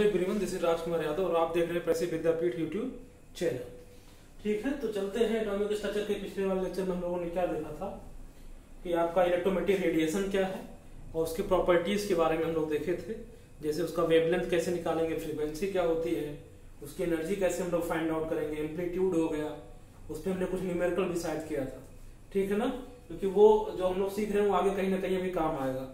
Hello everyone, this is Rajkumar Yadav और आप देख रहे हैं पैसे विद्यापीठ यूट्यूब चैनल। ठीक है, तो चलते हैं एटॉमिक स्ट्रक्चर के पिछले वाले लेक्चर में हम लोगों ने क्या देखा था कि आपका इलेक्ट्रोमैग्नेटिक रेडिएशन क्या है और उसकी प्रॉपर्टीज के बारे में हम लोग देखे थे। जैसे उसका वेवलेंथ कैसे निकालेंगे, फ्रीक्वेंसी क्या होती है, उसकी एनर्जी कैसे हम लोग फाइंड आउट करेंगे, एम्पलीट्यूड हो गया, उस पर हमने कुछ न्यूमेरिकल डिसाइड किया था। ठीक है ना, क्योंकि वो जो हम लोग सीख रहे हैं वो आगे कहीं ना कहीं भी काम आएगा।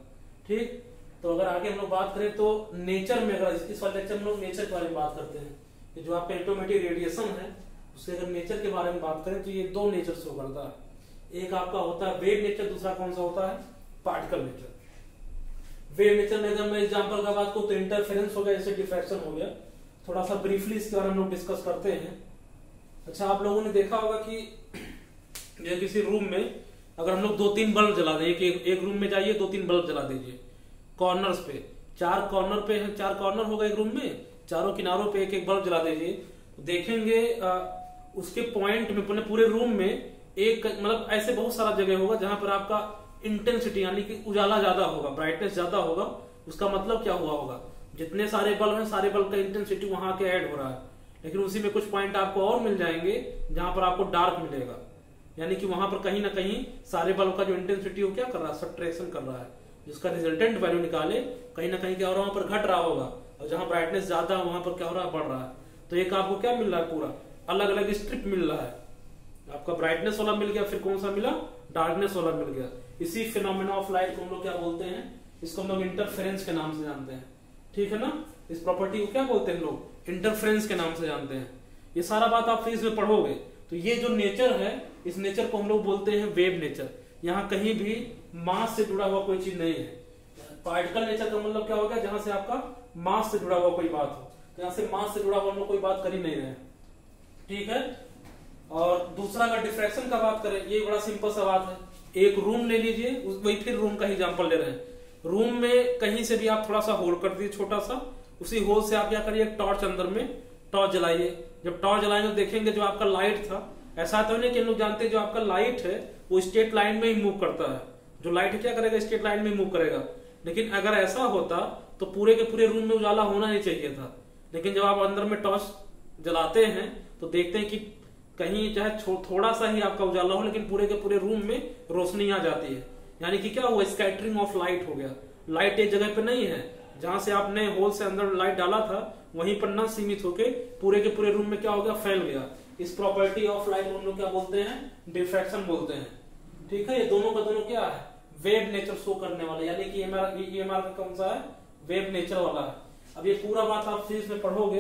ठीक, तो अगर आगे हम लोग बात करें तो नेचर में, अगर इस वाले लेक्चर में हम लोग नेचर के बारे में बात करते हैं कि जो आपका इलेक्ट्रोमैग्नेटिक रेडिएशन है उसके अगर नेचर के बारे में बात करें तो ये दो नेचर शो करता है। एक आपका होता है वेव नेचर, दूसरा कौन सा होता है, पार्टिकल नेचर। वेव नेचर में अगर मैं एग्जांपल का बात करूं तो इंटरफेरेंस हो गया, जैसे डिफ्रैक्शन हो गया। थोड़ा सा ब्रीफली इसके बारे में हम लोग डिस्कस करते हैं। अच्छा, आप लोगों ने देखा होगा कि किसी रूम में अगर हम लोग 2-3 बल्ब जला दें, एक रूम में जाइए 2-3 बल्ब जला दीजिए कॉर्नर्स पे, 4 कॉर्नर पे है, 4 कॉर्नर होगा एक रूम में, चारों किनारों पे एक बल्ब जला दीजिए तो देखेंगे उसके पॉइंट में पूरे रूम में एक मतलब ऐसे बहुत सारा जगह होगा जहां पर आपका इंटेंसिटी यानी कि उजाला ज्यादा होगा, ब्राइटनेस ज्यादा होगा। उसका मतलब क्या हुआ होगा, जितने सारे बल्ब हैं सारे बल्ब का इंटेंसिटी वहां के ऐड हो रहा है, लेकिन उसी में कुछ पॉइंट आपको और मिल जाएंगे जहां पर आपको डार्क मिलेगा, यानी कि वहां पर कहीं ना कहीं सारे बल्ब का जो इंटेंसिटी वो क्या कर रहा है, सब्ट्रैक्शन कर रहा है, जिसका रिजल्टेंट वैल्यू निकाले कहीं ना कहीं क्या हो रहा है, वहां पर घट रहा होगा, और जहां ब्राइटनेस ज्यादा वहां पर क्या हो रहा है, बढ़ रहा है। तो एक आपको क्या मिल रहा है, पूरा अलग अलग स्ट्रिप मिल रहा है। आपका ब्राइटनेस वाला मिल गया, फिर कौन सा मिला, डार्कनेस वाला मिल गया। इसी फिनोमेना ऑफ लाइट को हम लोग क्या बोलते हैं, इसको हम लोग इंटरफेरेंस के नाम से जानते हैं। ठीक है ना, इस प्रॉपर्टी को क्या बोलते हैं लोग, इंटरफेरेंस के नाम से जानते हैं। ये सारा बात आप फिजिक्स में पढ़ोगे। तो ये जो नेचर है, इस नेचर को हम लोग बोलते हैं वेव नेचर। यहाँ कहीं भी मास से जुड़ा हुआ कोई चीज नहीं है। पार्टिकल नेचर का मतलब क्या हो गया, जहां से आपका मास से जुड़ा हुआ कोई बात हो, जहां से मास से जुड़ा हुआ हम लोग कोई बात कर ही नहीं रहे। ठीक है, और दूसरा अगर डिफ्रैक्शन का बात करें, ये बड़ा सिंपल सा बात है। एक रूम ले लीजिए, वही फिर रूम का एग्जांपल ले रहे हैं। रूम में कहीं से भी आप थोड़ा सा होल कर दीजिए, छोटा सा, उसी होल से आप क्या करिए, एक टॉर्च अंदर में टॉर्च जलाइए। जब टॉर्च जलाएंगे तो देखेंगे जो आपका लाइट था, ऐसा तो नहीं कि हम लोग जानते हैं जो आपका लाइट है वो स्ट्रेट लाइन में ही मूव करता है। जो लाइट है क्या करेगा, स्ट्रेट लाइन में मूव करेगा। लेकिन अगर ऐसा होता तो पूरे के पूरे रूम में उजाला होना नहीं चाहिए था। लेकिन जब आप अंदर में टॉर्च जलाते हैं तो देखते हैं कि कहीं चाहे थोड़ा सा ही आपका उजाला हो, लेकिन पूरे के पूरे रूम में रोशनी आ जाती है। यानी कि क्या हुआ, स्कैटरिंग ऑफ लाइट हो गया। लाइट एक जगह पे नहीं है, जहां से आपने होल से अंदर लाइट डाला था वहीं पर न सीमित होके पूरे के पूरे रूम में क्या हो गया, फैल गया। इस प्रॉपर्टी ऑफ लाइट हम लोग क्या बोलते हैं, डिफ्रैक्शन बोलते हैं। ठीक है, ये दोनों का दोनों क्या है, वेव नेचर शो करने वाला, यानी कि EMR का कौन सा है, वेव नेचर वाला है। अब ये पूरा बात आप फिजिक्स में पढ़ोगे,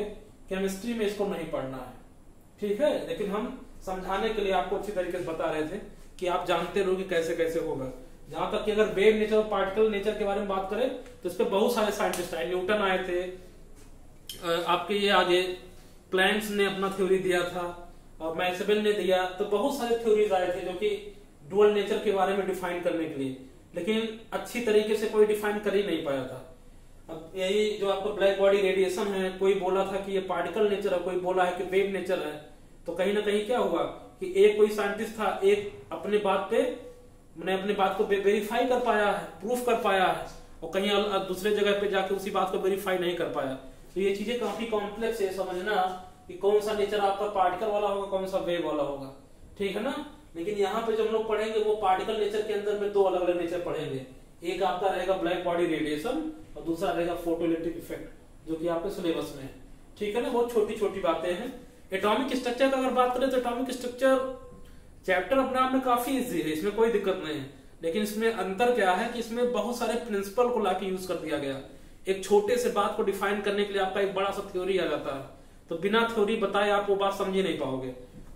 केमिस्ट्री में इसको नहीं पढ़ना है। ठीक है, लेकिन हम समझाने के लिए आपको अच्छी तरीके से बता रहे थे कि आप जानते रहो कि कैसे कैसे होगा। जहां तक कि अगर वेव नेचर और पार्टिकल नेचर के बारे में बात करें तो इस पे बहुत सारे साइंटिस्ट आए, न्यूटन आए थे, आपके ये आगे प्लैंक्स ने अपना थ्योरी दिया था, और मैक्सवेल ने दिया। तो बहुत सारे थ्योरीज आए थे जो कि डुअल नेचर के बारे में डिफाइन करने के लिए, लेकिन अच्छी तरीके से कोई डिफाइन कर ही नहीं पाया था। अब यही जो आपको ब्लैक बॉडी रेडिएशन है, कोई बोला था कि ये पार्टिकल नेचर है, कोई बोला है कि वेव नेचर है। तो कहीं ना कहीं क्या हुआ कि एक कोई साइंटिस्ट था, एक अपने बात को वेरीफाई कर पाया है, प्रूफ कर पाया है, और कहीं दूसरे जगह पे जाके उसी बात को वेरीफाई नहीं कर पाया। तो ये चीजें काफी कॉम्प्लेक्स है समझना कि कौन सा नेचर आपका पार्टिकल वाला होगा, कौन सा वेव वाला होगा। ठीक है ना, लेकिन यहाँ पे जब हम लोग पढ़ेंगे वो पार्टिकल नेचर के अंदर में 2 अलग अलग नेचर पढ़ेंगे। एक आपका रहेगा ब्लैक बॉडी रेडिएशन और दूसरा रहेगा फोटोइलेक्ट्रिक इफेक्ट, जो कि आपके सिलेबस में है। ठीक है ना, बहुत छोटी छोटी बातें हैं। एटॉमिक स्ट्रक्चर का अगर बात करें तो एटॉमिक स्ट्रक्चर चैप्टर अपने आप में काफी इजी है, इसमें कोई दिक्कत नहीं है। लेकिन इसमें अंतर क्या है कि इसमें बहुत सारे प्रिंसिपल को लाके यूज कर दिया गया। एक छोटे से बात को डिफाइन करने के लिए आपका एक बड़ा सा थ्योरी आ जाता है, तो बिना थ्योरी बताए आप वो बात समझ ही नहीं पाओगे।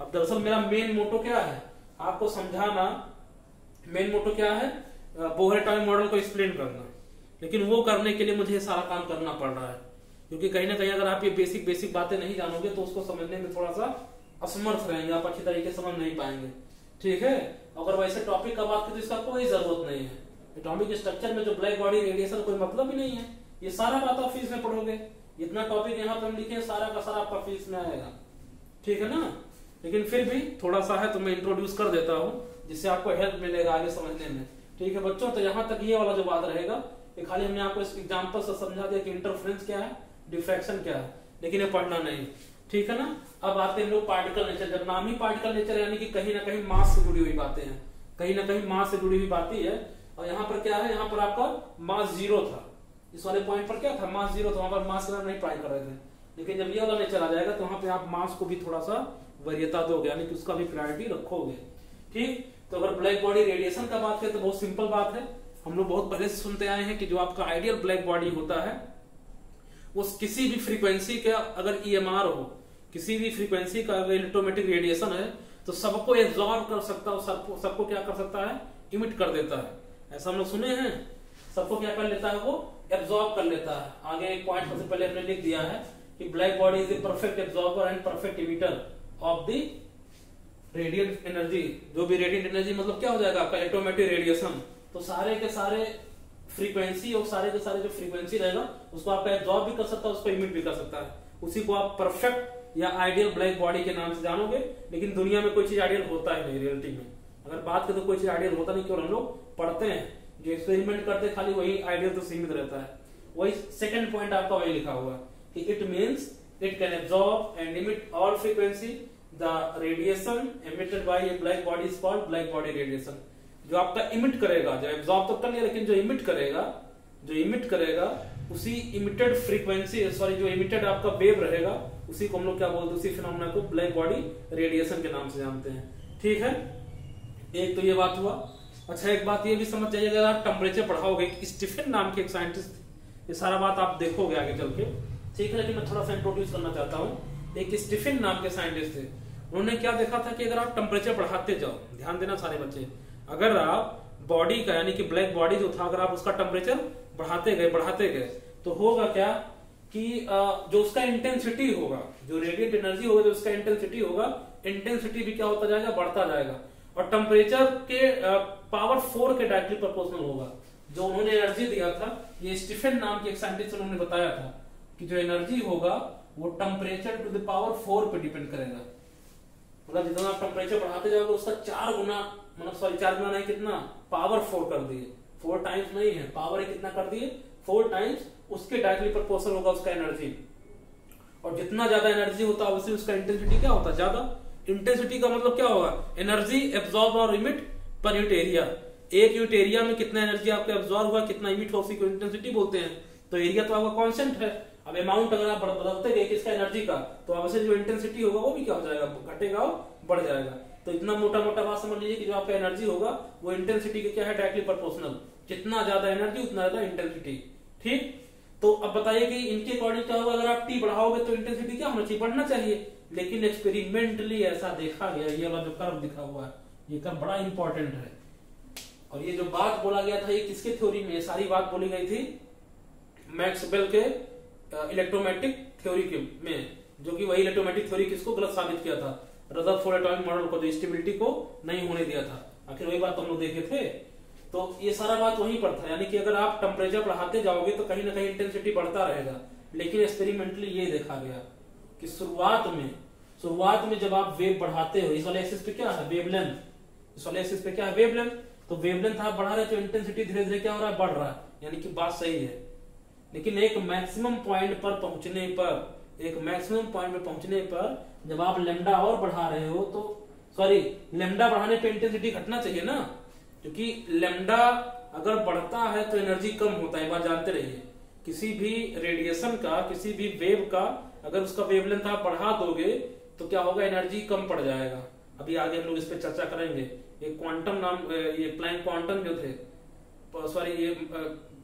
अब दरअसल मेरा मेन मोटो क्या है, आपको समझाना। मेन मोटो क्या है, बोहर एटॉमिक मॉडल को एक्सप्लेन करना। लेकिन वो करने के लिए मुझे सारा काम करना पड़ रहा है, क्योंकि कहीं ना कहीं अगर आप ये बेसिक बातें नहीं जानोगे तो उसको समझने में थोड़ा सा असमर्थ रहेंगे, आप अच्छी तरीके से समझ नहीं पाएंगे। ठीक है, अगर वैसे टॉपिक का बात करें तो इसका कोई जरूरत नहीं है। एटॉमिक स्ट्रक्चर में जो ब्लैक बॉडी रेडिएशन कोई मतलब ही नहीं है। ये सारा बात आप फिजिक्स में पढ़ोगे, इतना टॉपिक यहाँ पर हम लिखे सारा का सारा आपका फिजिक्स में आएगा। ठीक है ना, लेकिन फिर भी थोड़ा सा है तो मैं इंट्रोड्यूस कर देता हूँ, जिससे आपको हेल्प मिलेगा आगे समझने में। ठीक है बच्चों, तो यहाँ तक ये वाला जो बात रहेगा, खाली हमने आपको इस एग्जाम्पल से समझा दिया कि इंटरफेरेंस क्या है, डिफ्रैक्शन क्या है, लेकिन ये पढ़ना नहीं, ठीक है ना। अब आते हैं लोग पार्टिकल नेचर। जब नाम ही पार्टिकल नेचर यानी कि कहीं ना कहीं मास से जुड़ी हुई बातें हैं, कहीं ना कहीं मास से जुड़ी हुई बातें है। और यहाँ पर क्या है, यहाँ पर आपका मास 0 था, इस वाले पॉइंट पर क्या था, मास 0 था, वहां पर मास के बारे में नहीं पढ़ाई कर रहे थे। लेकिन जब ये वाला नेचर आ जाएगा तो वहां पे आप मास को भी थोड़ा सा वरीयता दोगे, यानी कि उसका भी प्रायोरिटी रखोगे, ठीक। तो अगर ब्लैक बॉडी रेडिएशन का बात करें तो बहुत सिंपल बात है, हम लोग बहुत पहले से सुनते आए हैं कि जो आपका आइडियल ब्लैक बॉडी होता है वो किसी भी फ्रीक्वेंसी का अगर EMR हो, किसी भी फ्रीक्वेंसी का अगर इलेक्ट्रोमैग्नेटिक रेडिएशन है तो सबको एब्जॉर्ब कर सकता है, सबको क्या कर सकता है, इमिट कर देता है। ऐसा हम लोग सुने हैं, सबको क्या कर लेता है, वो एब्जॉर्ब कर लेता है। आगे एक पॉइंट सबसे पहले हमने लिख दिया है कि black body is a perfect absorber and perfect emitter of the radiant energy. जो भी रेडिएंट एनर्जी मतलब क्या हो जाएगा आपका इलेक्ट्रोमैग्नेटिक रेडिएशन, तो सारे के सारे फ्रीक्वेंसी और सारे के सारे जो फ्रीक्वेंसी रहेगा उसको आपका एब्जॉर्ब भी कर सकता है, उसको इमिट भी कर सकता है। उसी को आप परफेक्ट या आइडियल ब्लैक बॉडी के नाम से जानोगे। लेकिन दुनिया में कोई चीज आइडियल होता ही नहीं रियलिटी में। अगर बात करें तो कोई चीज आइडियल होता नहीं, केवल हम लोग पढ़ते हैं, जो एक्सपेरिमेंट करते हैं खाली वही आइडियल तो सीमित रहता है। वही सेकंड पॉइंट आपका वही लिखा हुआ कि it means it can absorb and emit all frequency the radiation emitted by A black body is called black body radiation. जो आपका इमिट करेगा, जो एब्जॉर्ब तो कर लिया लेकिन जो इमिट करेगा उसी इमिटेड फ्रीक्वेंसी सॉरी जो इमिटेड आपका वेव रहेगा उसी को हम लोग क्या बोलते हैं, उसी फिनोमेना को ब्लैक बॉडी रेडिएशन के नाम से जानते हैं, ठीक है। एक तो ये बात हुआ। अच्छा एक बात ये भी समझ जाइए, अगर आप टेम्परेचर बढ़ाओगे, स्टीफन नाम के एक साइंटिस्ट, ये सारा बात आप देखोगे आगे चल के, ठीक है, लेकिन मैं थोड़ा सा इंट्रोड्यूस करना चाहता हूँ। एक स्टीफन नाम के साइंटिस्ट थे, उन्होंने क्या देखा था कि अगर आप टेम्परेचर बढ़ाते जाओ, ध्यान देना सारे बच्चे, अगर आप बॉडी का यानी कि ब्लैक बॉडी जो था, अगर आप उसका टेम्परेचर बढ़ाते गए तो होगा क्या कि जो उसका इंटेंसिटी होगा, जो रेडिएंट एनर्जी होगा, जो उसका इंटेंसिटी होगा, इंटेंसिटी भी क्या होता जाएगा, बढ़ता जाएगा। और टेम्परेचर के पावर 4 के डायरेक्टली प्रोपोर्शनल होगा। जो उन्होंने एनर्जी दिया था, ये स्टीफन नाम के एक साइंटिस्ट उन्होंने बताया था कि जो एनर्जी होगा वो टेम्परेचर टू द पावर 4 पे डिपेंड करेगा। मतलब जितना आप टेम्परेचर बढ़ाते जाओगे उसका 4 गुना, मतलब सॉरी 4 गुना नहीं, कितना, पावर 4 कर दिए, 4 टाइम्स नहीं है, पावर कितना कर दिए, 4 टाइम्स उसके डायरेक्टली प्रोपोर्शनल होगा उसका एनर्जी। और जितना ज्यादा एनर्जी होता है वैसे उसका इंटेंसिटी क्या होता है, ज्यादा। इंटेंसिटी का मतलब क्या होगा, एनर्जी एब्जॉर्ब और इमिट पर यूनिट एरिया। एक यूनिट एरिया में कितना एनर्जी आपका एब्जॉर्ब हुआ, कितना इमिट हुआ, उसी को इंटेंसिटी बोलते हैं। तो एरिया तो आपका कांस्टेंट है। अब अमाउंट अगर आप बदलते गए किसका, एनर्जी का, तो अब जो इंटेंसिटी होगा वो भी क्या हो जाएगा, घटेगा और बढ़ जाएगा। तो इतना मोटा मोटा बात समझ लीजिए कि जो आपका एनर्जी होगा वो इंटेंसिटी के क्या है, डायरेक्टली प्रोपोर्शनल। जितना ज्यादा एनर्जी उतना ज्यादा इंटेंसिटी, ठीक। तो अब बताइए कि इनके अकॉर्डिंग क्या होगा, अगर आप टी बढ़ाओगे तो इंटेंसिटी क्या होना चाहिए, बढ़ना चाहिए। लेकिन एक्सपेरिमेंटली ऐसा देखा गया, ये वाला जो कर्व दिखा हुआ है, ये कर्व बड़ा इंपॉर्टेंट है। और ये जो बात बोला गया था ये किसके थ्योरी में, सारी बात बोली गई थी मैक्सवेल के इलेक्ट्रोमैग्नेटिक थ्योरी के में, जो कि वही इलेक्ट्रोमैग्नेटिक थ्योरी किसको गलत साबित किया था, रदरफोर्ड एटॉमिक मॉडल को, जो स्टेबिलिटी को नहीं होने दिया था। आखिर वही बात हम लोग देखे थे। तो ये सारा बात वहीं पर था, यानी कि अगर आप टेम्परेचर बढ़ाते जाओगे तो कहीं ना कहीं इंटेंसिटी बढ़ता रहेगा। लेकिन एक्सपेरिमेंटली ये देखा गया कि शुरुआत में जब आप वेव बढ़ाते हो, इस वाले एक्सिस पे क्या है, वेवलेंथ, इस वाले एक्सिस पे क्या है, वेवलेंथ। तो वेवलेंथ आप बढ़ा रहे हो तो इंटेंसिटी धीरे धीरे क्या हो रहा है, बढ़ रहा है, यानी कि बात सही है। लेकिन एक मैक्सिमम पॉइंट पर पहुंचने पर जब आप लेमडा और बढ़ा रहे हो तो लेमडा बढ़ाने पे इंटेंसिटी घटना चाहिए ना, क्योंकि लेमडा अगर बढ़ता है तो एनर्जी कम होता है, बात जानते रहिए। किसी भी रेडिएशन का, किसी भी वेव का अगर उसका वेवलेंथ आप बढ़ा दोगे तो क्या होगा, एनर्जी कम पड़ जाएगा। अभी आगे हम लोग इस पे चर्चा करेंगे। ये क्वांटम नाम, ये प्लैंक क्वांटम जो थे,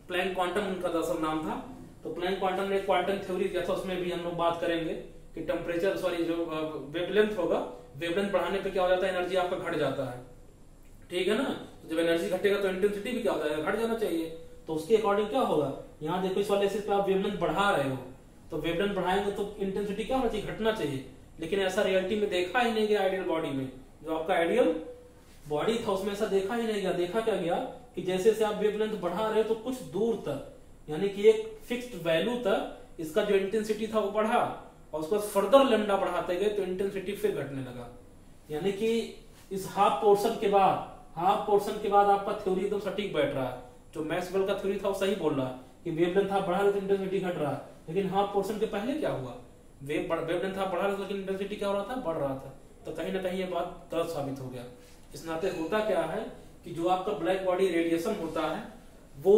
प्लैंक क्वांटम उनका दरअसल नाम था। तो प्लैंक क्वांटम ने क्वांटम थ्योरी किया था, उसमें भी हम लोग बात करेंगे कि टेम्परेचर जो वेवलेंथ होगा, वेवलेंथ बढ़ाने पे क्या हो जाता है, एनर्जी आपका घट जाता है, ठीक है ना। तो जब एनर्जी घटेगा तो इंटेंसिटी भी क्या हो जाएगा, घट जाना चाहिए। तो उसके अकॉर्डिंग क्या होगा, यहाँ देखो इस वाले एक्सिस पे आप वेवलेंथ बढ़ा रहे हो, तो वेवलेंथ बढ़ाएंगे तो इंटेंसिटी क्या होना चाहिए, घटना चाहिए। लेकिन ऐसा रियलिटी में देखा ही नहीं गया आइडियल बॉडी में। जो आपका आइडियल बॉडी था उसमें ऐसा देखा ही नहीं गया। देखा क्या गया कि जैसे जैसे आप वेवलेंथ बढ़ा रहे हो तो कुछ दूर तक, यानी कि एक फिक्स्ड वैल्यू तक इसका जो इंटेंसिटी था वो बढ़ा, और उसके बाद फर्दर लेमडा बढ़ाते गए तो इंटेंसिटी फिर घटने लगा। यानी कि इस हाफ पोर्शन के बाद आपका थ्योरी एकदम सटीक बैठ रहा है। जो मैक्सवेल का थ्योरी था वो सही बोल रहा है कि वेवलेंथ आप बढ़ा रहे तो इंटेंसिटी घट रहा है, लेकिन हाफ पोर्शन के पहले क्या हुआ, वेवलेंथ आप बढ़ा रहे थे लेकिन इंटेंसिटी क्या हो रहा था, बढ़ रहा था। तो कहीं ना कहीं ये बात गलत साबित हो गया। इस नाते होता क्या है कि जो आपका ब्लैक बॉडी रेडिएशन होता है वो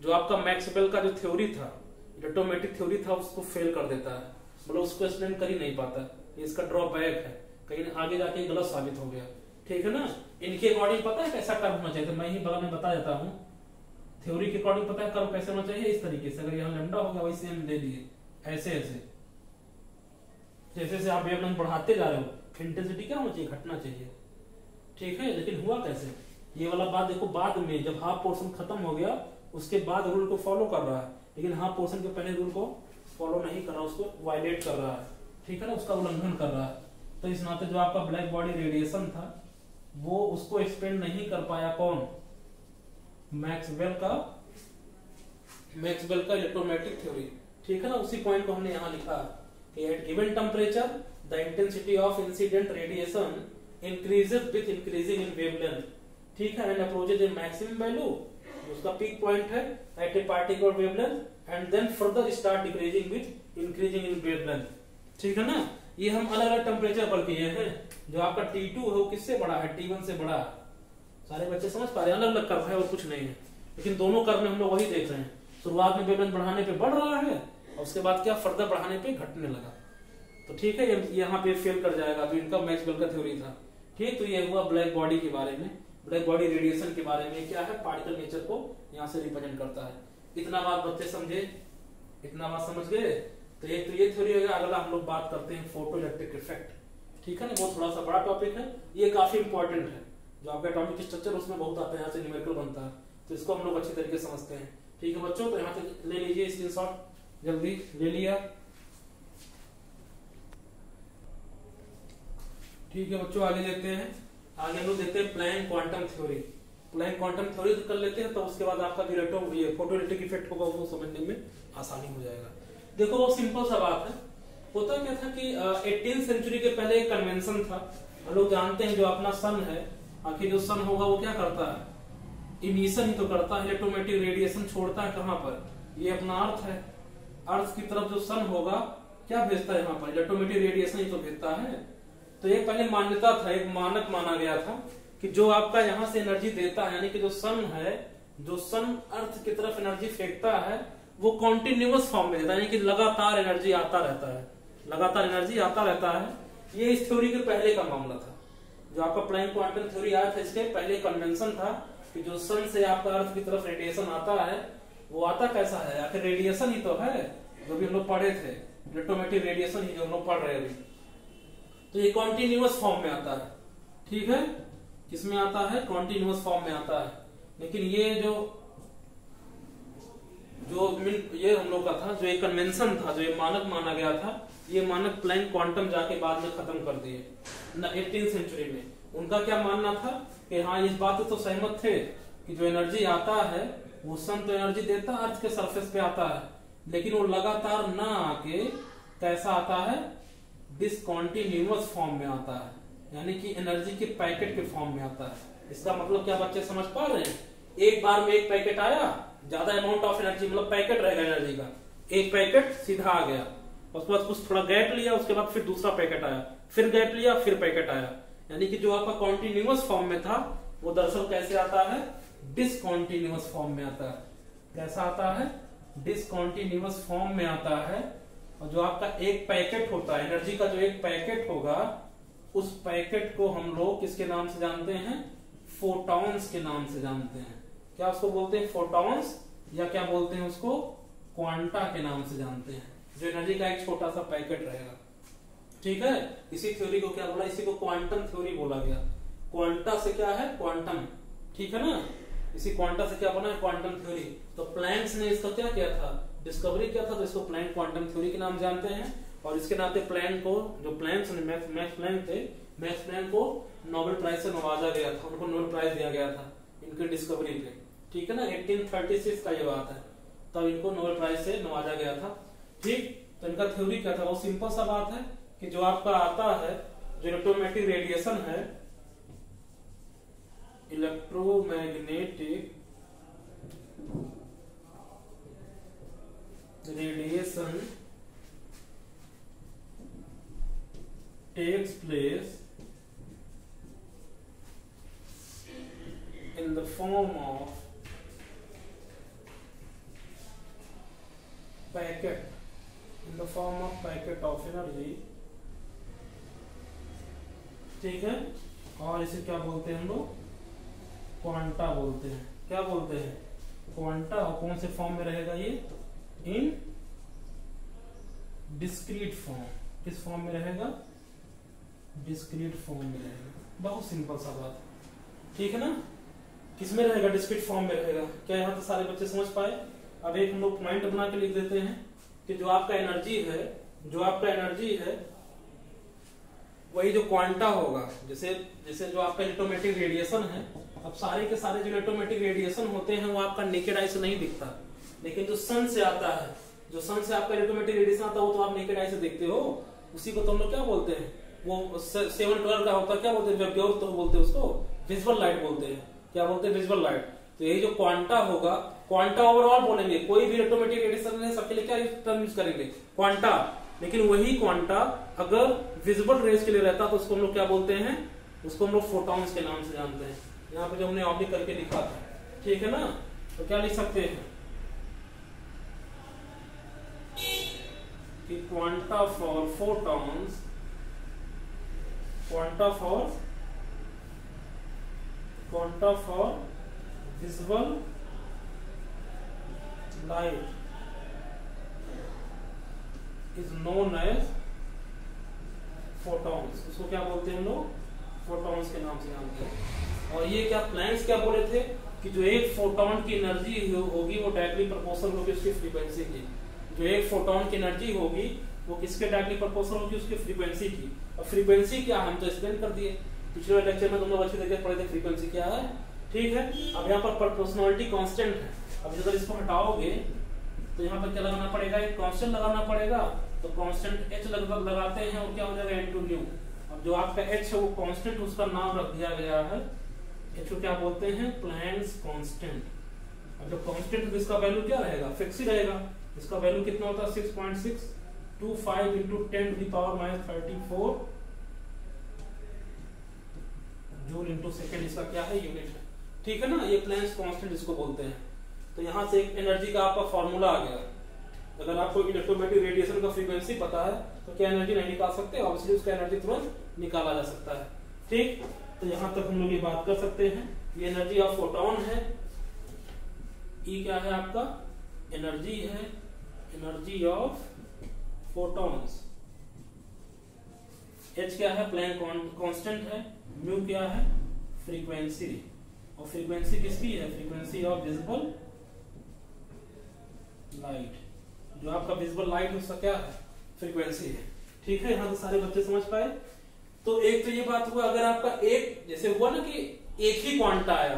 जो आपका मैक्सवेल का जो थ्योरी था, इलेक्ट्रोमैग्नेटिक थ्योरी था, उसको फेल कर देता है, मतलब उसको एक्सप्लेन कर ही नहीं पाता। ये इसका ड्रॉबैक है, कहीं आगे जाके गलत साबित हो गया। ठीक है ना। इनके अकॉर्डिंग पता है कैसा कर्व होना चाहिए, तो मैं ही बगल में बता देता हूँ। थ्योरी के अकॉर्डिंग पता है कर्व कैसे होना चाहिए, इस तरीके से। अगर यहाँ लैम्डा होगा वैसे हम ले लिए, ऐसे ऐसे जैसे जैसे आप वेवलेंथ बढ़ाते जा रहे हो इंटेंसिटी क्या होना चाहिए, घटना चाहिए। ठीक है, लेकिन हुआ कैसे, ये वाला बात देखो बाद में जब हाफ पोर्शन खत्म हो गया उसके बाद रूल को फॉलो कर रहा है, लेकिन हाफ पोर्शन के पहले रूल को फॉलो नहीं कर रहा, उसको वायलेट कर रहा है। ठीक है ना, उसका उल्लंघन कर रहा है। तो इस नाते जो आपका ब्लैक बॉडी रेडिएशन था वो उसको एक्सप्लेन नहीं कर पाया कौन, मैक्सवेल का इलेक्ट्रोमैग्नेटिक थ्योरी। ठीक है ना, उसी पॉइंट को हमने यहाँ लिखा कि at given temperature the intensity of incident radiation increases with increasing in wavelength. ठीक है, and approaches in maximum value, उसका पीक पॉइंट है at a particular wavelength, and then further start decreasing with increasing in wavelength. ठीक है ना, ये हम अलग अलग टेम्परेचर पर किए हैं। जो आपका T2 है वो किससे बड़ा है, T1 से बड़ा है। सारे बच्चे समझ पा रहे हैं, अलग अलग कर्व है और कुछ नहीं है, लेकिन दोनों कर्व में हम लोग वही देख रहे हैं। शुरुआत में वेवलेंथ बढ़ाने पे बढ़ रहा है और उसके बाद क्या फर्दर बढ़ाने पे घटने लगा। तो ठीक है, यहाँ पे फेल कर जाएगा। अभी इनका मैक्सवेल का थ्योरी था। ठीक, तो ये हुआ ब्लैक बॉडी के बारे में, ब्लैक बॉडी रेडिएशन के बारे में। क्या है, पार्टिकल नेचर को यहाँ से रिप्रेजेंट करता है। इतना बात बच्चे समझे, इतना बात समझ गए। तो ये थ्योरी है। अगला हम लोग बात करते हैं फोटो इलेक्ट्रिक इफेक्ट। ठीक है ना, वो थोड़ा सा बड़ा टॉपिक है, ये काफी इंपॉर्टेंट है। जो आपका एटॉमिक स्ट्रक्चर उसमें बहुत आता है, यहाँ से न्यूमेरिकल बनता है, तो इसको हम लोग अच्छी तरीके से समझते हैं। ठीक है बच्चों, तो यहाँ से ले लीजिए स्क्रीनशॉट, जल्दी ले लिया। ठीक है बच्चों, आगे देखते हैं। आगे हम लोग देखते हैं Planck quantum theory. Planck quantum theory कर लेते हैं, तो उसके बाद आपका जो फोटो इलेक्ट्रिक इफेक्ट होगा वो समझने में आसानी हो जाएगा। देखो वो सिंपल सा बात है। होता क्या था कि 18th सेंचुरी के पहले एक कन्वेंशन था। हम लोग जानते हैं जो अपना सन है, आखिर जो सन होगा वो क्या करता है, इमिशन ही तो करता है, इलेक्ट्रोमैग्नेटिक रेडिएशन छोड़ता है कहाँ पर, ये अपना अर्थ है। अर्थ की तरफ जो सन होगा क्या भेजता है, यहाँ पर इलेक्ट्रोमैग्नेटिक रेडिएशन ही तो भेजता है। तो एक पहले मान्यता था, एक मानक माना गया था कि जो आपका यहाँ से एनर्जी देता है, यानी कि जो सन है, जो सन अर्थ की तरफ एनर्जी फेंकता है वो कॉन्टिन्यूअस फॉर्म में देता है, यानी कि लगातार एनर्जी आता रहता है, लगातार एनर्जी आता रहता है। ये इस थ्योरी के पहले का मामला था। जो आपका प्लैंक क्वांटम थ्योरी आया था, इसके पहले कन्वेंशन था कि जो सन से आपका अर्थ की तरफ रेडिएशन आता है वो आता कैसा है, आखिर रेडिएशन ही तो है, जो भी हम लोग पढ़े थे, इलेक्ट्रोमैग्नेटिक रेडिएशन ही जो हम लोग पढ़ रहे थे। तो ये कॉन्टिन्यूअस फॉर्म में आता है। ठीक है, किसमें आता है, कॉन्टिन्यूअस फॉर्म में आता है। लेकिन ये जो ये हम लोग का था, जो एक कन्वेंशन था, जो एक मानक माना गया था, ये मानक प्लैंक क्वांटम जाके बाद में खत्म कर दिए 18th सेंचुरी में। उनका क्या मानना था कि हाँ इस बात से तो सहमत थे कि जो एनर्जी आता है वो सन तो एनर्जी देता है, अर्थ के सरफेस पे आता है, लेकिन वो लगातार ना आके कैसा आता है, डिसकंटिन्यूअस फॉर्म में आता है, यानी कि एनर्जी के पैकेट के फॉर्म में आता है। इसका मतलब क्या बच्चे समझ पा रहे हैं, एक बार में एक पैकेट आया, ज्यादा अमाउंट ऑफ एनर्जी, मतलब पैकेट रहेगा एनर्जी का, एक पैकेट सीधा आ गया, उसके बाद कुछ थोड़ा गैप लिया, उसके बाद फिर दूसरा पैकेट आया, फिर गैप लिया, फिर पैकेट आया। यानी कि जो आपका कॉन्टिन्यूअस फॉर्म में था वो दरअसल कैसे आता है, डिसकंटिन्यूअस फॉर्म में आता है। कैसा आता है, डिसकंटिन्यूअस फॉर्म में आता है। और जो आपका एक पैकेट होता है, एनर्जी का जो एक पैकेट होगा, उस पैकेट को हम लोग किसके नाम से जानते हैं, फोटॉन्स के नाम से जानते हैं। क्या उसको बोलते हैं, फोटॉन्स, या क्या बोलते हैं उसको, क्वांटा के नाम से जानते हैं, जो एनर्जी का एक छोटा सा पैकेट रहेगा। ठीक है, इसी थ्योरी को क्या बोला, इसी को क्वांटम थ्योरी बोला गया। क्वांटा से क्या है, क्वांटम। ठीक है ना, इसी क्वांटा से क्या बना है, क्वांटम थ्योरी। तो प्लैंक्स ने इसका क्या किया था, डिस्कवरी किया था, तो इसको प्लैंक क्वांटम थ्योरी के नाम जानते हैं। और इसके नाते प्लैंक को, जो प्लैंक्स ने, मैक्स प्लैंक थे, मैक्स प्लैंक को नोबेल प्राइज से नवाजा गया था, उनको नोबेल प्राइज दिया गया था इनकी डिस्कवरी पे। ठीक है ना, 1836 का ये बात है, तब इनको नोबेल प्राइज से नवाजा गया था। ठीक, तो इनका थ्योरी क्या था, वो सिंपल सा बात है कि जो आपका आता है, जो इलेक्ट्रोमैग्नेटिक रेडिएशन है, electromagnetic radiation takes place in the form of packet, of energy, ठीक है। और इसे क्या बोलते हैं हम लोग, क्वांटा बोलते हैं। क्या बोलते हैं, क्वांटा। और कौन से फॉर्म में रहेगा ये, इन डिस्क्रीट फॉर्म। किस फॉर्म में रहेगा, डिस्क्रीट फॉर्म में रहेगा। बहुत सिंपल सा बात, ठीक है ना। किस में रहेगा, डिस्क्रीट फॉर्म में रहेगा। क्या यहाँ तो सारे बच्चे समझ पाए। अब एक हम लोग पॉइंट बना के लिख देते हैं कि जो आपका एनर्जी है, वही जो क्वांटा होगा, जैसे जो आपका इलेक्ट्रोमैग्नेटिक रेडिएशन है। अब सारे के सारे जो इलेक्ट्रोमैग्नेटिक रेडिएशन होते हैं वो आपका नेकेड आई से नहीं दिखता, लेकिन जो सन से आता है, जो सन से आपका इलेक्ट्रोमैग्नेटिक रेडिएशन आता है वो तो आप नेकेड आई से देखते हो। उसी को तो हम लोग क्या बोलते हैं, वो 712 का होता है, क्या बोलते हैं, वेव तो बोलते हैं उसको, विजुअल लाइट बोलते हैं। क्या बोलते हैं, विजुअल लाइट। तो यही जो क्वांटा होगा, क्वांटा ओवरऑल बोलेंगे, कोई भी इलेक्ट्रोमैग्नेटिक रेडिएशन है सबके लिए क्या टर्म यूज करेंगे, क्वांटा। लेकिन वही क्वांटा अगर विजिबल रेज के लिए रहता तो उसको हम लोग क्या बोलते हैं, उसको हम लोग फोटॉन्स के नाम से जानते हैं। यहाँ पे जो हमने ऑब्लिक करके लिखा था, ठीक है ना। तो क्या लिख सकते हैं कि quanta for photons, quanta for visual light is known as photons. उसको क्या बोलते हैं हम लोग, फोटॉन्स के नाम से जानते हैं। और ये क्या प्लैंक्स क्या बोले थे कि जो एक फोटॉन की एनर्जी होगी वो डायरेक्टली प्रोपोर्शनल होगी उसकी फ्रीक्वेंसी की। जो एक फोटॉन की एनर्जी होगी वो किसके डायरेक्टली प्रोपोर्शनल होगी, उसकी फ्रीक्वेंसी की। और फ्रीक्वेंसी क्या, हम तो एक्सप्लेन कर दिए पिछले लेक्चर में, तुम लोग अच्छे तरीके पढ़े थे फ्रीक्वेंसी क्या है, ठीक है। अब यहाँ पर प्रोपोर्शनलिटी कांस्टेंट है। अब अगर इसको हटाओगे तो यहाँ पर क्या लगाना पड़ेगा, एक कांस्टेंट लगाना पड़ेगा। तो कांस्टेंट h लगभग लगाते हैं और क्या हो जाएगा, n2 न्यू। अब जो आपका h है वो कांस्टेंट, उसका नाम रख दिया गया है, h को क्या बोलते हैं, प्लैंक्स कांस्टेंट। अब जो कांस्टेंट है इसका वैल्यू क्या रहेगा, फिक्स ही रहेगा। इसका वैल्यू कितना होता है, 6.625 into 10⁻34 जूल इंटू सेकेंड, इसका क्या है, यूनिट है, ठीक है ना। ये प्लैंक्स कांस्टेंट इसको बोलते हैं। तो यहाँ से एक एनर्जी का आपका फॉर्मूला आ गया। अगर आपको इलेक्ट्रोमैग्नेटिक रेडिएशन का फ्रीक्वेंसी पता है तो क्या एनर्जी नहीं निकाल सकते, ऑब्वियसली उसका एनर्जी तुरंत निकाला जा सकता है, ठीक। तो यहाँ तक हम लोग ये बात कर सकते हैं। ये एनर्जी ऑफ फोटोन है, ई क्या है आपका, एनर्जी है, एनर्जी ऑफ फोटॉन्स। एच क्या है, प्लैंक कांस्टेंट है। म्यू क्या है, फ्रीक्वेंसी। और फ्रीक्वेंसी किसकी है, फ्रीक्वेंसी ऑफ विजिबल लाइट। जो आपका विजिबल लाइट है उसका क्या है, फ्रीक्वेंसी है, ठीक है। यहाँ तो सारे बच्चे समझ पाए। तो एक तो ये बात हुआ, अगर आपका एक जैसे हुआ ना कि एक ही क्वांटा आया,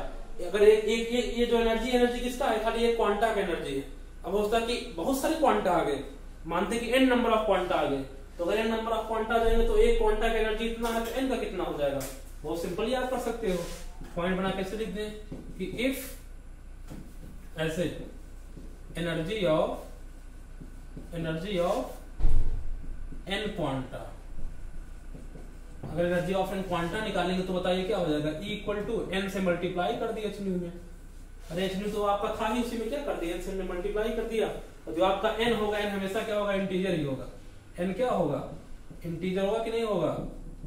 अगर एक ये जो एनर्जी किसका है, खाली एक क्वांटा का एनर्जी है। अब होता कि बहुत सारे क्वांटा आ गए, मानते कि n नंबर ऑफ क्वांटा आ गए, तो अगर n नंबर ऑफ क्वांटा आ जाएंगे तो एक क्वांटा का एनर्जी इतना है तो n का कितना हो जाएगा। बहुत सिंपली आप कर सकते हो, पॉइंट बना कैसे लिख दें कि इफ ऐसे एनर्जी ऑफ n क्वांटा, अगर एनर्जी ऑफ n क्वांटा निकालेंगे तो बताइए क्या हो जाएगा, E इक्वल टू n से मल्टीप्लाई कर दिया h न्यू में। अरे एच न्यू तो आपका था ही, उसी में क्या कर दिया, n से मल्टीप्लाई कर दिया। और जो आपका n होगा, n हमेशा क्या होगा, इंटीजर ही होगा। n क्या होगा, इंटीजर होगा कि नहीं होगा,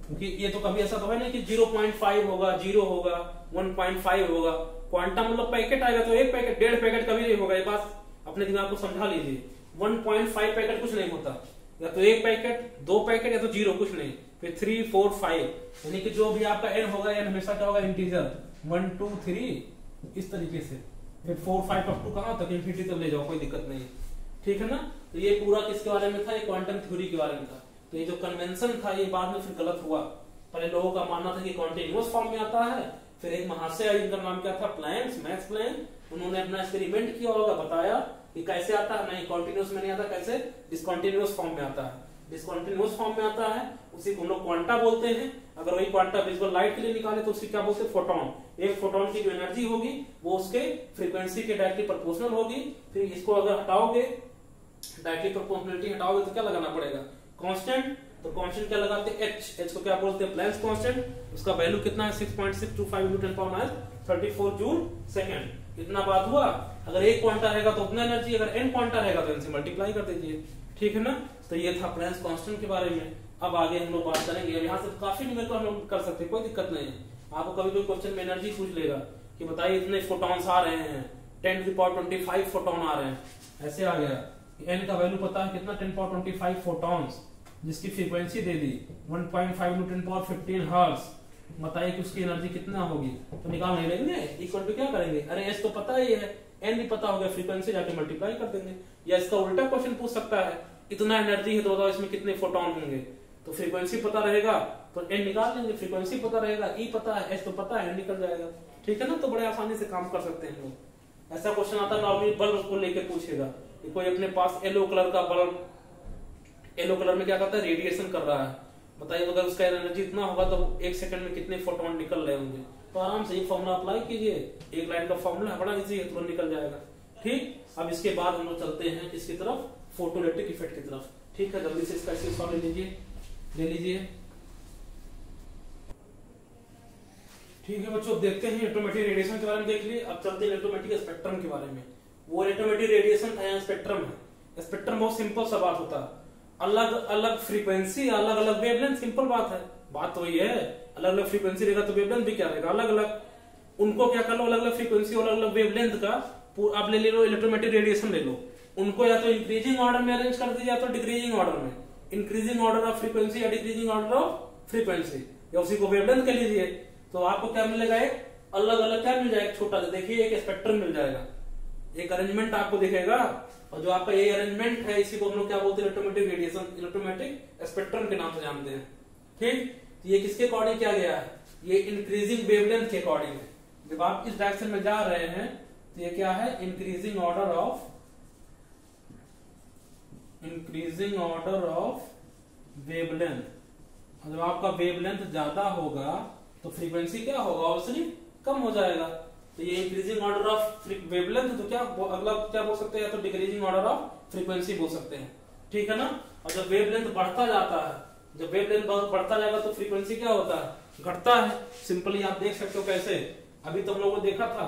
क्योंकि ये तो कभी ऐसा तो है नहीं कि 0.5 होगा, 0 होगा, 1.5 होगा। क्वांटम मतलब पैकेट आएगा तो एक पैकेट, 1.5 पैकेट कभी नहीं होगा। ये बात अपने दिमाग को समझा लीजिए। 1.5 पैकेट कुछ नहीं होता, या तो एक पैकेट, 2 पैकेट, या तो 0 कुछ नहीं, फिर 3 4 5, यानी कि जो भी आपका n होगा, n हमेशा क्या होगा, इंटीजर। 1 2 3 इस तरीके से, फिर 4 5 अप टू कहां तक, इंफिनिटी तक ले जाओ, कोई दिक्कत नहीं, ठीक है ना। तो ये पूरा किसके बारे में था, ये क्वांटम थ्योरी के बारे में था। तो ये जो कन्वेंशन था ये बाद में फिर गलत हुआ। पहले लोगों का मानना था कि कॉन्टिन्यूअस फॉर्म में आता है, फिर एक महाशय आए जिनका नाम क्या था, प्लैंक्स, मैक्स प्लैंक। उन्होंने अपना एक्सपेरिमेंट किया होगा, बताया कि कैसे आता है, नहीं कॉन्टिन्यूअस में नहीं आता, कैसे डिसकंटिन्यूअस फॉर्म में आता है। डिसकंटिन्यूअस फॉर्म में आता है, उसी को हम लोग क्वांटा बोलते हैं। अगर वही क्वांटा विजुअल लाइट के लिए निकाले तो उसकी क्या बोलते हैं, फोटोन। एक फोटोन की जो एनर्जी होगी वो उसके फ्रीक्वेंसी के डायरेक्टली प्रोपोर्शनल होगी। फिर इसको अगर हटाओगे डायरेक्टली प्रोपोर्शनलिटी हटाओगे तो क्या लगाना पड़ेगा, कांस्टेंट। तो कांस्टेंट क्या लगाते हैं, एच को क्या बोलते हैं, प्लैंक्स कांस्टेंट। उसका वैल्यू कितना है 6.625 × 10⁻34 जूल सेकंड। इतना बात हुआ। अगर एक क्वांटा रहेगा तो उतना एनर्जी, अगर n क्वांटा रहेगा तो n से मल्टीप्लाई कर दीजिए, ठीक है ना। तो ये था प्लैंक्स कांस्टेंट के बारे में। अब आगे हम लोग बात करेंगे। अब यहाँ से काफी न्यूमेरिकल हम लोग कर सकते हैं, कोई दिक्कत नहीं है। आपको कभी कोई क्वेश्चन में एनर्जी पूछ लेगा कि बताइए इतने फोटॉन्स आ रहे हैं, 10⁻25 फोटॉन आ रहे हैं, ऐसे आ गया। n का वैल्यू पता है कितना, 10⁻25 फोटॉन्स, जिसकी फ्रीक्वेंसी दे दी 1.5 × 10⁻15 हर्ट्ज। बताइए कि उसकी एनर्जी कितना होगी। तो निकाल नहीं लेंगे, इक्वल टू क्या करेंगे, अरे एस तो पता ही है, एन भी पता हो गया, फ्रीक्वेंसी जाके मल्टीप्लाई कर देंगे। या इसका उल्टा क्वेश्चन पूछ सकता है, इतना एनर्जी है तो बताओ इसमें कितने फोटॉन होंगे। तो फ्रीक्वेंसी पता रहेगा तो एन निकाल लेंगे, फ्रीक्वेंसी पता रहेगा, ई पता है, एस तो पता है, एन निकल जाएगा, ठीक है ना। तो बड़े आसानी से काम कर सकते हैं लोग। ऐसा क्वेश्चन आता है नॉर्मली बल्ब को लेकर पूछेगा कि कोई अपने पास येलो कलर का बल्ब, येलो कलर में क्या करता है, रेडिएशन कर रहा है, बताइए अगर उसका एनर्जी इतना होगा तो एक सेकंड में कितने फोटोन निकल रहे होंगे। तो आराम से ये फॉर्मूला अप्लाई कीजिए, एक लाइन का फॉर्मूला है, बड़ा इजी है, तुरंत निकल जाएगा, ठीक। अब इसके बाद हम लोग चलते हैं इसकी तरफ, फोटोइलेक्ट्रिक इफेक्ट की तरफ, ठीक है। जल्दी से इसका स्क्रीनशॉट ले लीजिए, ठीक है बच्चों। देखते हैं इलेक्ट्रोमैग्नेटिक रेडिएशन के बारे में देख लिए। अब चलते हैं इलेक्ट्रोमैग्नेटिक स्पेक्ट्रम के बारे में। वो इलेक्ट्रोमैग्नेटिक रेडिएशन था, यहाँ स्पेक्ट्रम है। स्पेक्ट्रम बहुत सिंपल सा बात होता है, अलग अलग फ्रीक्वेंसी, अलग अलग वेवलेंथ, सिंपल बात है। बात तो ये है, अलग अलग फ्रीक्वेंसी रहेगा तो वेवलेंथ भी क्या रहेगा, अलग अलग। उनको क्या कर लो, अलग अलग फ्रीक्वेंसी और अलग अलग वेवलेंथ का आप ले लो, इलेक्ट्रोमैग्नेटिक रेडिएशन ले लो, उनको या तो इंक्रीजिंग ऑर्डर में अरेंज कर दीजिए या तो डिक्रीजिंग ऑर्डर में, इंक्रीजिंग ऑर्डर ऑफ फ्रीक्वेंसी या डिक्रीजिंग ऑर्डर ऑफ फ्रीक्वेंसी, या उसी को वेवलेंथ कह लीजिए। तो आपको क्या मिलेगा, एक अलग अलग क्या मिल जाएगा, छोटा सा देखिए एक स्पेक्ट्रम मिल जाएगा, एक अरेंजमेंट आपको दिखेगा। और जो आपका ये अरेंजमेंट है इसी को हम लोग क्या बोलते हैं, इलेक्ट्रोमैग्नेटिक रेडिएशन, इलेक्ट्रोमैग्नेटिक स्पेक्ट्रम के नाम से जानते हैं, ठीक। तो ये किसके अकॉर्डिंग किया गया है, ये इंक्रीजिंग वेवलेंथ के अकॉर्डिंग है। जब आप इस डायरेक्शन में जा रहे हैं तो ये क्या है, इंक्रीजिंग ऑर्डर ऑफ वेवलेंथ। जब आपका वेवलेंथ ज्यादा होगा तो फ्रीक्वेंसी क्या होगा, ऑब्वियसली कम हो जाएगा। तो ये इंक्रीजिंग ऑर्डर ऑफ वेवलेंथ, तो क्या अगला क्या बोल सकते हैं, या तो डिक्रीजिंग ऑर्डर ऑफ फ्रीक्वेंसी बोल सकते हैं, ठीक है ना। और जब वेवलेंथ बढ़ता जाता है, जब वेवलेंथ बढ़ता जाएगा तो फ्रीक्वेंसी क्या होता है, घटता है। सिंपली आप देख सकते हो कैसे, अभी तो हम लोगों ने देखा था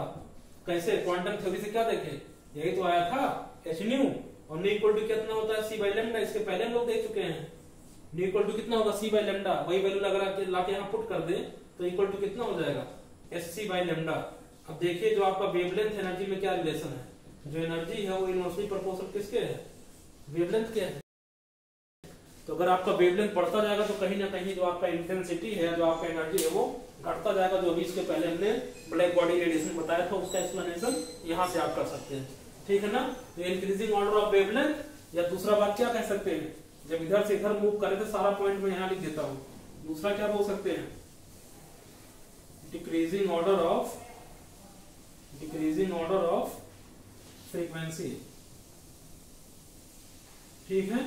कैसे, क्वांटम थ्योरी से क्या देखे, यही तो आया था एच न्यू, और न्यू इक्वल टू कितना होता है, सी बाई लेमडा। इसके पहले हम लोग देख चुके हैं, न्यू इक्वल टू कितना होगा, सी बाई लेमडा। वही वैल्यू लगा लाके यहाँ पुट कर दे तो इक्वल टू कितना हो जाएगा, एस सी बाई लेमडा। अब देखिए जो आपका वेवलेंथ एनर्जी में क्या रिलेशन है, जो एनर्जी है वो इनवर्सली प्रोपोर्शनल किसके है, वेवलेंथ के है। तो अगर आपका वेवलेंथ बढ़ता जाएगा तो कहीं ना कहीं जो आपका इंटेंसिटी है, जो आपका एनर्जी है वो घटता जाएगा। जो भी इसके पहले हमने ब्लैक बॉडी रेडिएशन बताया था उसका एक्सप्लेनेशन यहाँ से आप कर सकते हैं, ठीक है ना। तो इंक्रीजिंग ऑर्डर ऑफ वेवलेंथ, या दूसरा बात क्या कह सकते हैं, जब इधर से इधर मूव करे तो सारा पॉइंट में यहाँ लिख देता हूँ। दूसरा क्या बोल सकते हैं, डिक्रीजिंग ऑर्डर ऑफ फ्रीक्वेंसी, ठीक है,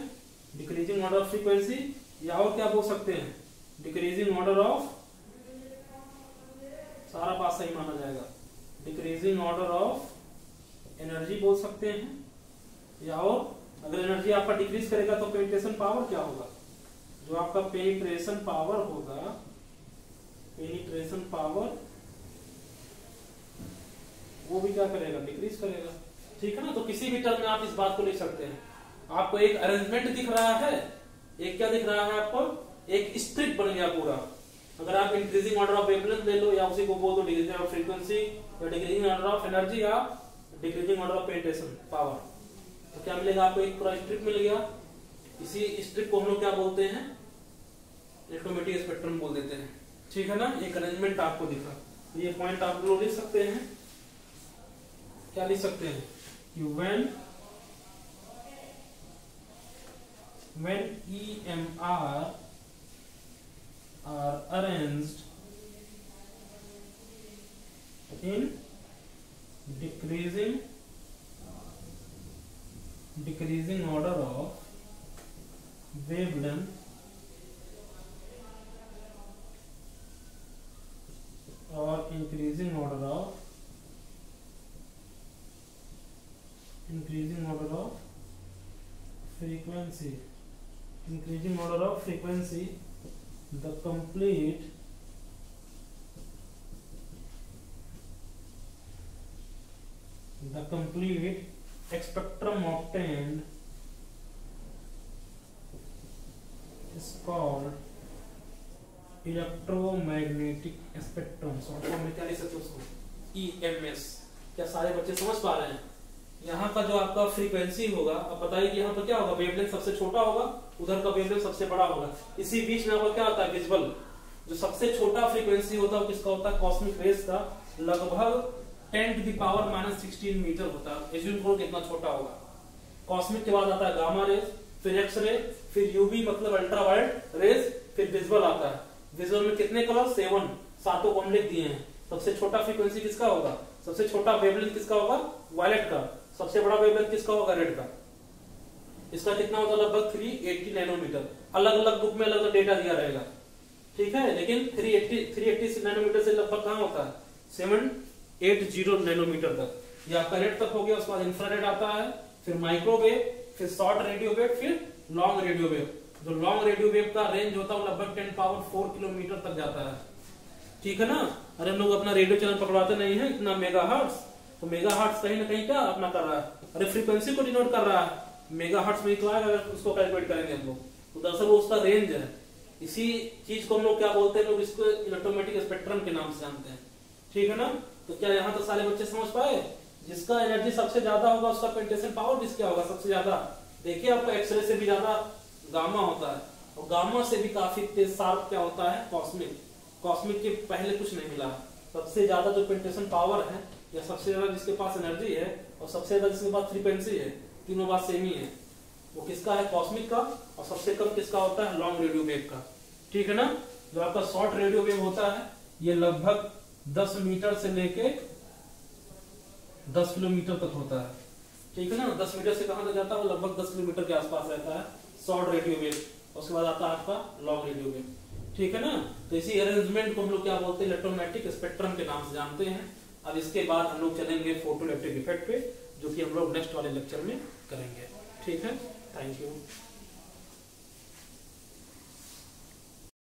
डिक्रीजिंग ऑर्डर ऑफ फ्रीक्वेंसी। या और क्या बोल सकते हैं, डिक्रीजिंग ऑर्डर ऑफ, सारा बात सही माना जाएगा, डिक्रीजिंग ऑर्डर ऑफ एनर्जी बोल सकते हैं। या और अगर एनर्जी आपका डिक्रीज करेगा तो पेनिट्रेशन पावर क्या होगा, जो आपका पेनिट्रेशन पावर होगा, पेनिट्रेशन पावर वो भी क्या करेगा, डिक्रीज करेगा, ठीक है ना। तो किसी भी टर्म में आप इस बात को लिख सकते हैं। आपको एक अरेंजमेंट दिख रहा है, एक क्या दिख रहा है आपको, एक स्ट्रिप बन गया पूरा। अगर आप इंक्रीजिंग ऑर्डर ऑफ वेवलेंथ ले लो, या उसी को बोल दो डिक्रीजिंग ऑफ फ्रीक्वेंसी, या डिक्रीजिंग ऑर्डर ऑफ एनर्जी, या decreasing order of penetration power, तो क्या मिलेगा आपको, एक पूरा स्ट्रिप मिल गया। इसी स्ट्रिप को हम लोग क्या बोलते हैं, इलेक्ट्रोमैग्नेटिक स्पेक्ट्रम बोल देते हैं, ठीक है ना। एक अरेंजमेंट आपको दिखा, तो ये पॉइंट आप लोग लिख सकते हैं, क्या लिख सकते हैं, when EMR are arranged in decreasing order of wavelength or increasing order of frequency, increasing order of frequency, the complete spectrum obtained is called electromagnetic spectrum. Short में क्या लिख सकते हो उसको? EMS. क्या सारे बच्चे समझ पा रहे हैं? यहाँ का जो आपका फ्रीक्वेंसी होगा, अब बताइए कि यहाँ पर क्या होगा, वेवलेंथ सबसे छोटा होगा, उधर का वेवलेंथ सबसे बड़ा होगा, इसी बीच में आपका क्या होता है, विजिबल जो सबसे छोटा फ्रीक्वेंसी होता है वो किसका होता है, कॉस्मिक रेज का, लगभग 10⁻⁻16 मीटर होता है। एज्यूम करो कितना छोटा होगा। कॉस्मिक के बाद आता है गामा रेज, फिर एक्स रे, फिर यूवी मतलब अल्ट्रावायलेट रेज, फिर विजुअल आता है। विजुअल में कितने कलर, 7, सातों को हम लिख दिए हैं। सबसे छोटा फ्रीक्वेंसी किसका होगा, सबसे छोटा वेवलेंथ किसका होगा, वायलेट का। सबसे बड़ा वेवलेंथ किसका होगा, रेड का। इसका कितना होता है, लगभग 380 नैनोमीटर। अलग अलग बुक में अलग अलग डेटा दिया रहेगा, ठीक है, लेकिन 380 नैनोमीटर से लगभग कहाँ होता है, 780 नैनोमीटर तक। ये आपका रेड तक हो गया। उसके बाद इंफ्रारेड आता है, फिर माइक्रोवेव, फिर शॉर्ट रेडियो वेव, फिर लॉन्ग रेडियो वेव। जो लॉन्ग रेडियो वेव का रेंज होता है लगभग 10⁻⁴ किलोमीटर तक जाता है, ठीक है ना। अरे हम लोग अपना रेडियो चैनल पकड़वाते नहीं है इतना मेगाहर्ट्ज, तो मेगाहर्ट्ज कहीं ना कहीं क्या अपना कर रहा है, अरे फ्रीक्वेंसी को डिनोट कर रहा है। मेगाहर्ट्ज में तो आएगा, अगर उसको कैलकुलेट करेंगे हम लोग तो दरअसल वो उसका रेंज है। इसी चीज को हम लोग क्या बोलते हैं, लोग इसको इलेक्ट्रोमैग्नेटिक स्पेक्ट्रम के नाम से जानते हैं, ठीक है ना। तो क्या यहाँ तो सारे बच्चे समझ पाए? जिसका एनर्जी सबसे ज्यादा होगा उसका पेंटेशन पावर भी क्या होगा, सबसे ज्यादा। देखिए आपको एक्सरे से भी ज्यादा गामा होता है, और गामा से भी काफी तेज शार्प क्या होता है, कॉस्मिक। कॉस्मिक के पहले कुछ नहीं मिला। सबसे ज्यादा जो पेंटेशन पावर है, या सबसे ज्यादा जिसके पास एनर्जी है, और सबसे ज्यादा जिसके पास फ्रीक्वेंसी है, तीनों बात सेम ही है। वो किसका है, कॉस्मिक का, और सबसे कम किसका होता है, लॉन्ग रेडियो वेव का, ठीक है ना। जो आपका शॉर्ट रेडियो वेव होता है ये लगभग 10 मीटर से लेके 10 किलोमीटर तक होता है, ठीक है ना। 10 मीटर से कहां तक जाता है, लगभग 10 किलोमीटर के आसपास रहता है शॉर्ट रेडियो वेव। उसके बाद आता है आपका लॉन्ग रेडियो वेव, ठीक है ना। तो इसी अरेंजमेंट को हम लोग क्या बोलते हैं, इलेक्ट्रोमैग्नेटिक स्पेक्ट्रम के नाम से जानते हैं। अब इसके बाद हम लोग चलेंगे फोटोइलेक्ट्रिक इफेक्ट पे, जो कि हम लोग नेक्स्ट वाले लेक्चर में करेंगे, ठीक है। Thank you.